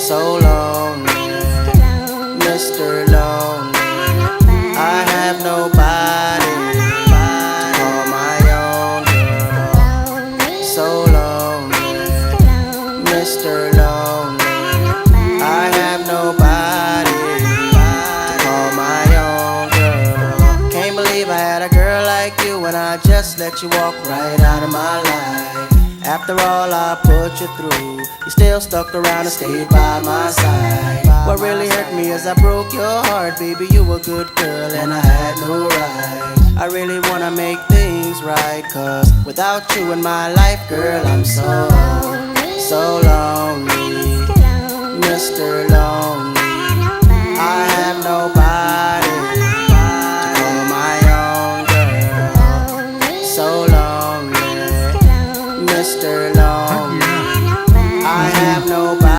So lonely, Mr. Lonely. I have nobody to call my own girl. So lonely, Mr. Lonely. I have nobody to call my own girl. Can't believe I had a girl like you and I just let you walk right out of my life. After all I put you through, you still stuck around and stayed by my side. What really hurt me is I broke your heart, baby. You were a good girl and I had no right. I really wanna make things right, cause without you in my life, girl, I'm so lonely, Mr. Lonely.